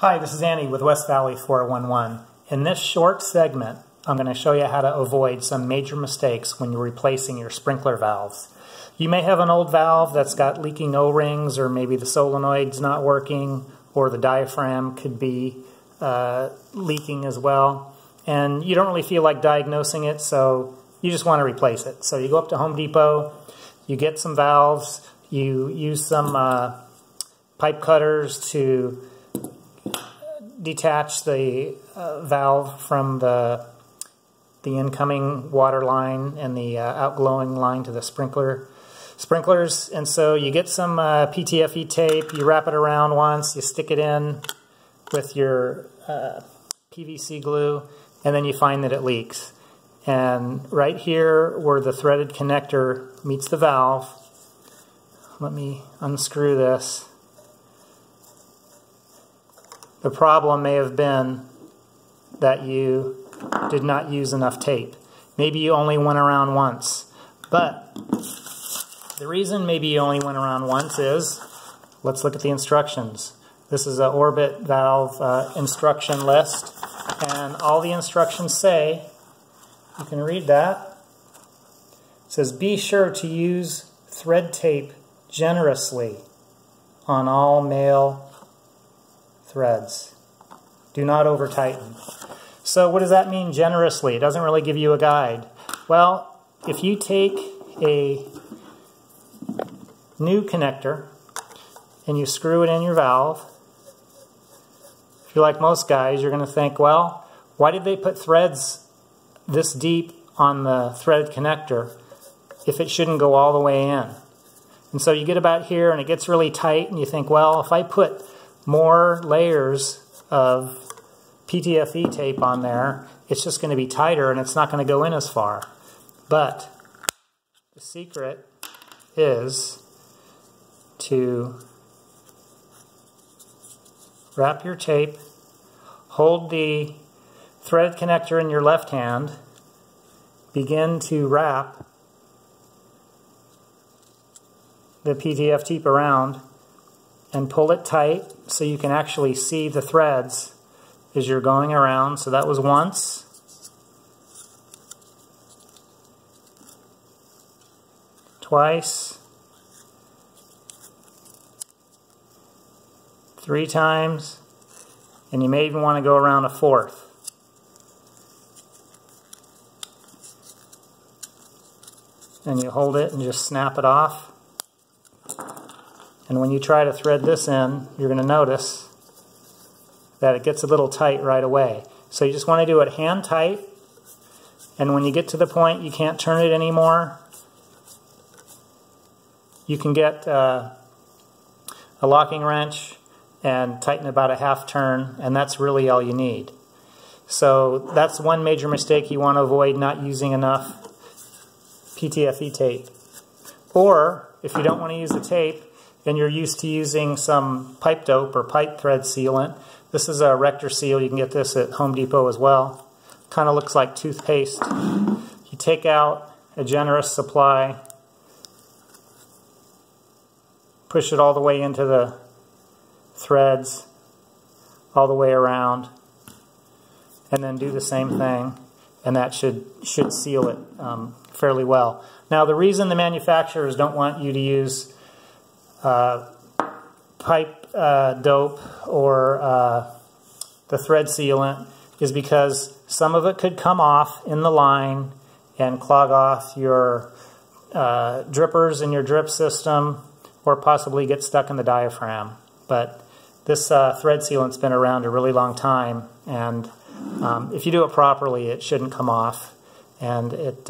Hi, this is Andy with West Valley 411. In this short segment, I'm going to show you how to avoid some major mistakes when you're replacing your sprinkler valves. You may have an old valve that's got leaking O-rings, or maybe the solenoid's not working, or the diaphragm could be leaking as well. And you don't really feel like diagnosing it, so you just want to replace it. So you go up to Home Depot, you get some valves, you use some pipe cutters to detach the valve from the incoming water line and the outgoing line to the sprinklers. And so you get some PTFE tape, you wrap it around once, you stick it in with your PVC glue, and then you find that it leaks. And right here where the threaded connector meets the valve, let me unscrew this. The problem may have been that you did not use enough tape. Maybe you only went around once. But the reason maybe you only went around once is, let's look at the instructions. This is an orbit valve instruction list, and all the instructions say, you can read that, it says be sure to use thread tape generously on all male threads. Do not over tighten. So what does that mean, generously? It doesn't really give you a guide. Well, if you take a new connector and you screw it in your valve, if you're like most guys, you're going to think, well, why did they put threads this deep on the threaded connector if it shouldn't go all the way in? And so you get about here and it gets really tight and you think, well, if I put more layers of PTFE tape on there, it's just going to be tighter and it's not going to go in as far. But the secret is to wrap your tape, hold the threaded connector in your left hand, begin to wrap the PTFE tape around, and pull it tight so you can actually see the threads as you're going around. So that was once. Twice. 3 times. And you may even want to go around a 4th. And you hold it and just snap it off. And when you try to thread this in, you're going to notice that it gets a little tight right away. So you just want to do it hand tight, and when you get to the point you can't turn it anymore, you can get a locking wrench and tighten about a half turn, and that's really all you need. So that's one major mistake you want to avoid, not using enough PTFE tape. Or if you don't want to use the tape, and you're used to using some pipe dope or pipe thread sealant. This is a Rector Seal. You can get this at Home Depot as well. Kind of looks like toothpaste. You take out a generous supply, push it all the way into the threads, all the way around, and then do the same thing, and that should seal it fairly well. Now, the reason the manufacturers don't want you to use pipe dope or the thread sealant is because some of it could come off in the line and clog off your drippers in your drip system, or possibly get stuck in the diaphragm. But this thread sealant's been around a really long time, and if you do it properly, it shouldn't come off, and it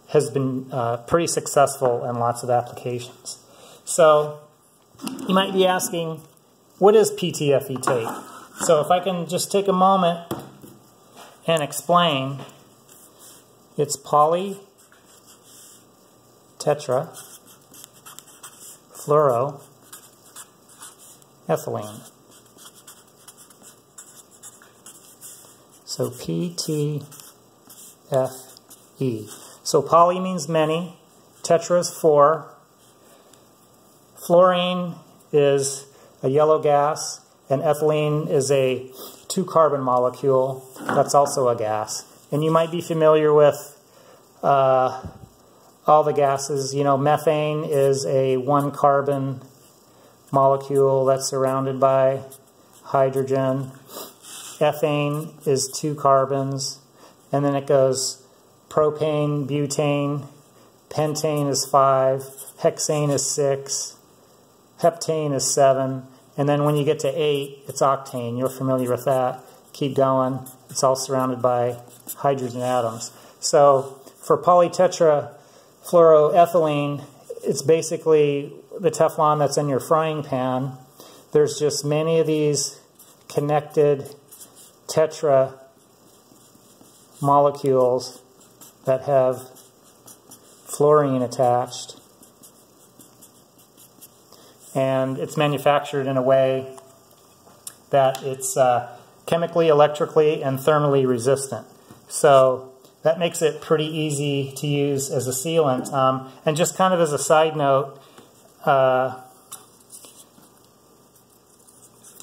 has been pretty successful in lots of applications. So you might be asking, what is PTFE tape? So if I can just take a moment and explain, it's poly tetra fluoroethylene. So PTFE. So poly means many, tetra is 4, fluorine is a yellow gas, and ethylene is a 2-carbon molecule. That's also a gas. And you might be familiar with all the gases. You know, methane is a 1-carbon molecule that's surrounded by hydrogen. Ethane is 2 carbons. And then it goes propane, butane, pentane is 5, hexane is 6, heptane is 7, and then when you get to 8, it's octane. You're familiar with that. Keep going. It's all surrounded by hydrogen atoms. So for polytetrafluoroethylene, it's basically the Teflon that's in your frying pan. There's just many of these connected tetra molecules that have fluorine attached, and it's manufactured in a way that it's chemically, electrically, and thermally resistant. So that makes it pretty easy to use as a sealant. And just kind of as a side note,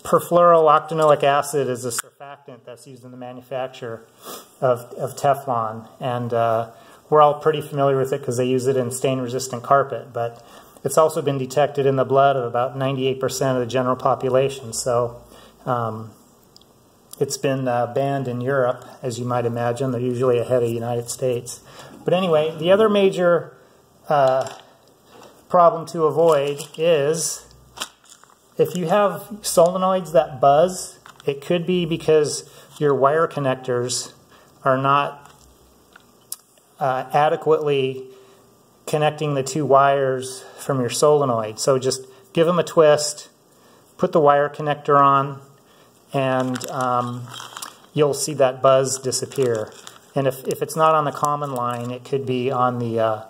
perfluorooctanoic acid is a surfactant that's used in the manufacture of Teflon, and we're all pretty familiar with it because they use it in stain-resistant carpet, but it's also been detected in the blood of about 98% of the general population, so it's been banned in Europe, as you might imagine. They're usually ahead of the United States. But anyway, the other major problem to avoid is if you have solenoids that buzz, it could be because your wire connectors are not adequately connecting the 2 wires from your solenoid. So just give them a twist, put the wire connector on, and you'll see that buzz disappear. And if it's not on the common line, it could be on the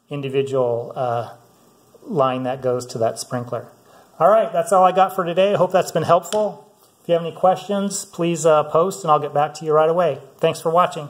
individual line that goes to that sprinkler. All right, that's all I got for today. I hope that's been helpful. If you have any questions, please post and I'll get back to you right away. Thanks for watching.